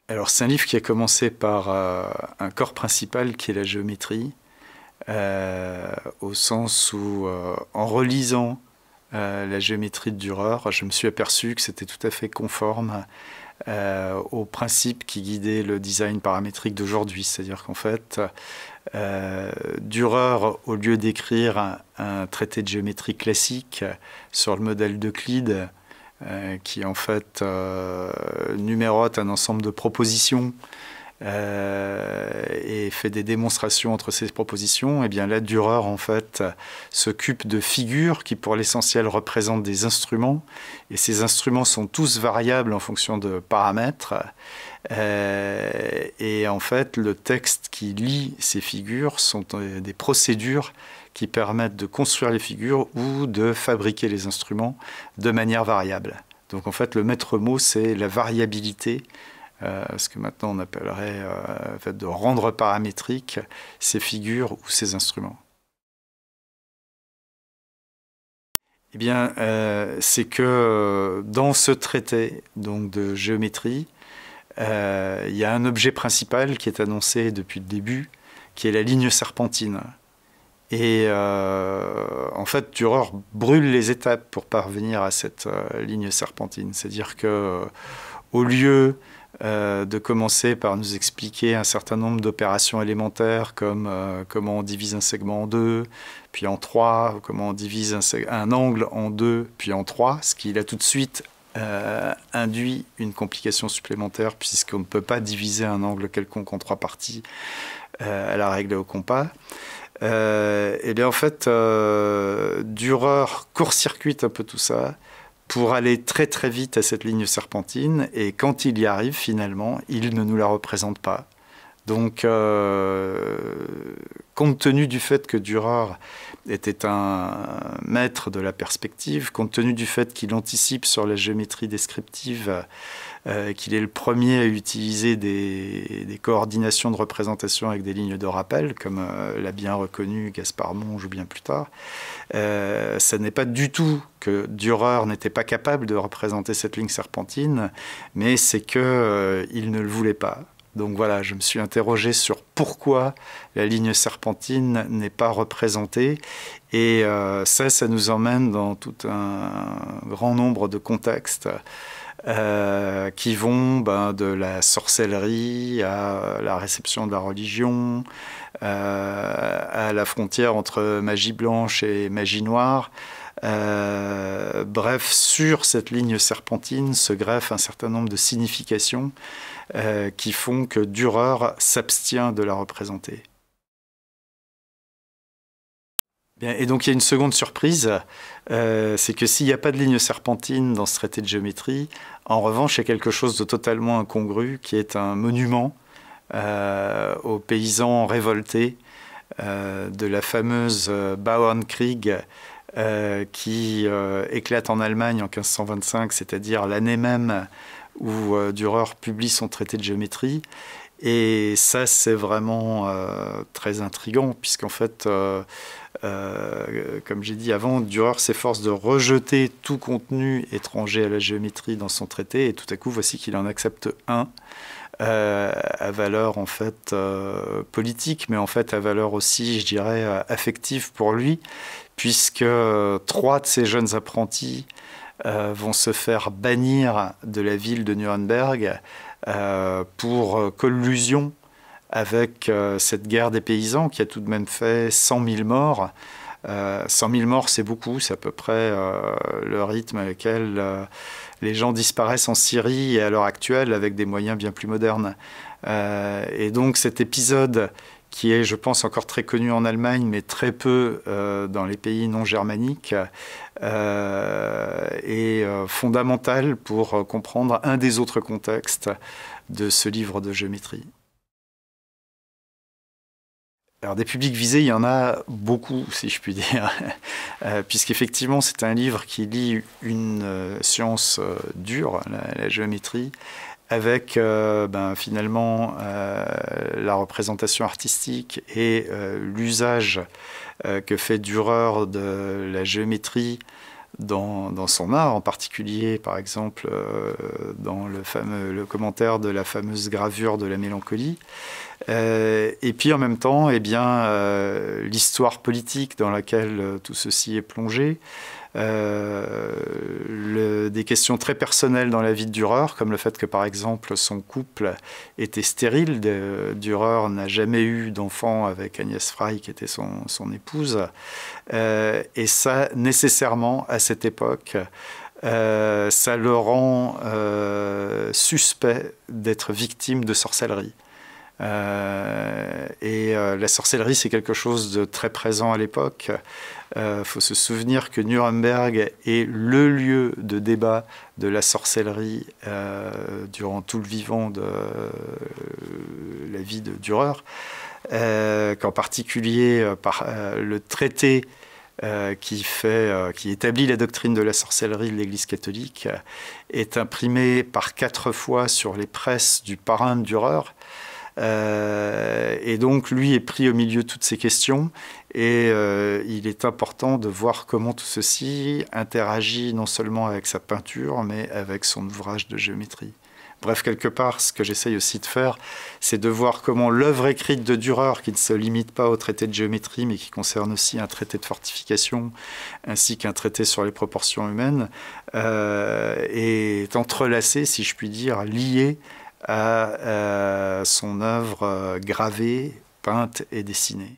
Alors c'est un livre qui a commencé par un corps principal qui est la géométrie, au sens où en relisant la géométrie de Dürer, je me suis aperçu que c'était tout à fait conforme aux principes qui guidaient le design paramétrique d'aujourd'hui. C'est-à-dire qu'en fait, Dürer, au lieu d'écrire un traité de géométrie classique sur le modèle d'Euclide, qui en fait numérote un ensemble de propositions et fait des démonstrations entre ces propositions, et bien là, Dürer en fait s'occupe de figures qui pour l'essentiel représentent des instruments, et ces instruments sont tous variables en fonction de paramètres. Et en fait, le texte qui lie ces figures sont des procédures qui permettent de construire les figures ou de fabriquer les instruments de manière variable. Donc en fait, le maître mot, c'est la variabilité, ce que maintenant on appellerait en fait, de rendre paramétrique ces figures ou ces instruments. Eh bien, c'est que dans ce traité donc, de géométrie, il y a un objet principal qui est annoncé depuis le début, qui est la ligne serpentine. Et en fait, Dürer brûle les étapes pour parvenir à cette ligne serpentine. C'est-à-dire que au lieu de commencer par nous expliquer un certain nombre d'opérations élémentaires comme comment on divise un segment en deux, puis en trois, comment on divise un angle en deux, puis en trois, ce qui là tout de suite induit une complication supplémentaire puisqu'on ne peut pas diviser un angle quelconque en trois parties à la règle au compas. Et bien en fait, Dürer court-circuite un peu tout ça pour aller très très vite à cette ligne serpentine, et quand il y arrive finalement, il ne nous la représente pas. Donc, compte tenu du fait que Dürer était un maître de la perspective, compte tenu du fait qu'il anticipe sur la géométrie descriptive, qu'il est le premier à utiliser des coordinations de représentation avec des lignes de rappel, comme l'a bien reconnu Gaspard Monge ou bien plus tard, ça n'est pas du tout que Dürer n'était pas capable de représenter cette ligne serpentine, mais c'est qu'il ne le voulait pas. Donc voilà, je me suis interrogé sur pourquoi la ligne serpentine n'est pas représentée. Et ça nous emmène dans tout un grand nombre de contextes qui vont de la sorcellerie à la réception de la religion, à la frontière entre magie blanche et magie noire. Bref, sur cette ligne serpentine se greffent un certain nombre de significations qui font que Dürer s'abstient de la représenter. Bien, et donc il y a une seconde surprise, c'est que s'il n'y a pas de ligne serpentine dans ce traité de géométrie, en revanche il y a quelque chose de totalement incongru qui est un monument aux paysans révoltés de la fameuse Bauernkrieg qui éclate en Allemagne en 1525, c'est-à-dire l'année même où Dürer publie son traité de géométrie. Et ça, c'est vraiment très intriguant, puisqu'en fait, comme j'ai dit avant, Dürer s'efforce de rejeter tout contenu étranger à la géométrie dans son traité, et tout à coup, voici qu'il en accepte un, à valeur en fait politique, mais en fait à valeur aussi, je dirais, affective pour lui, puisque trois de ses jeunes apprentis vont se faire bannir de la ville de Nuremberg pour collusion avec cette guerre des paysans qui a tout de même fait 100 000 morts. 100 000 morts, c'est beaucoup, c'est à peu près le rythme avec lequel les gens disparaissent en Syrie et à l'heure actuelle avec des moyens bien plus modernes. Et donc cet épisode qui est, je pense, encore très connu en Allemagne, mais très peu dans les pays non germaniques, est fondamental pour comprendre un des autres contextes de ce livre de géométrie. Alors des publics visés, il y en a beaucoup, si je puis dire, puisqu'effectivement c'est un livre qui lie une science dure, la géométrie, avec finalement la représentation artistique et l'usage que fait Dürer de la géométrie dans son art, en particulier, par exemple, dans le commentaire de la fameuse gravure de la mélancolie. Et puis en même temps, eh bien, l'histoire politique dans laquelle tout ceci est plongé, des questions très personnelles dans la vie de Dürer, comme le fait que par exemple son couple était stérile. Dürer n'a jamais eu d'enfant avec Agnès Frey, qui était son épouse. Et ça, nécessairement, à cette époque, ça le rend suspect d'être victime de sorcellerie. La sorcellerie, c'est quelque chose de très présent à l'époque. Faut se souvenir que Nuremberg est le lieu de débat de la sorcellerie durant tout le vivant de la vie de Dürer, qu'en particulier par le traité qui établit la doctrine de la sorcellerie de l'Église catholique est imprimé par 4 fois sur les presses du parrain de Dürer. Et donc lui est pris au milieu de toutes ces questions, et il est important de voir comment tout ceci interagit non seulement avec sa peinture mais avec son ouvrage de géométrie. Bref, quelque part, ce que j'essaye aussi de faire, c'est de voir comment l'œuvre écrite de Dürer, qui ne se limite pas au traité de géométrie, mais qui concerne aussi un traité de fortification, ainsi qu'un traité sur les proportions humaines, est entrelacée, si je puis dire, liée à son œuvre gravée, peinte et dessinée.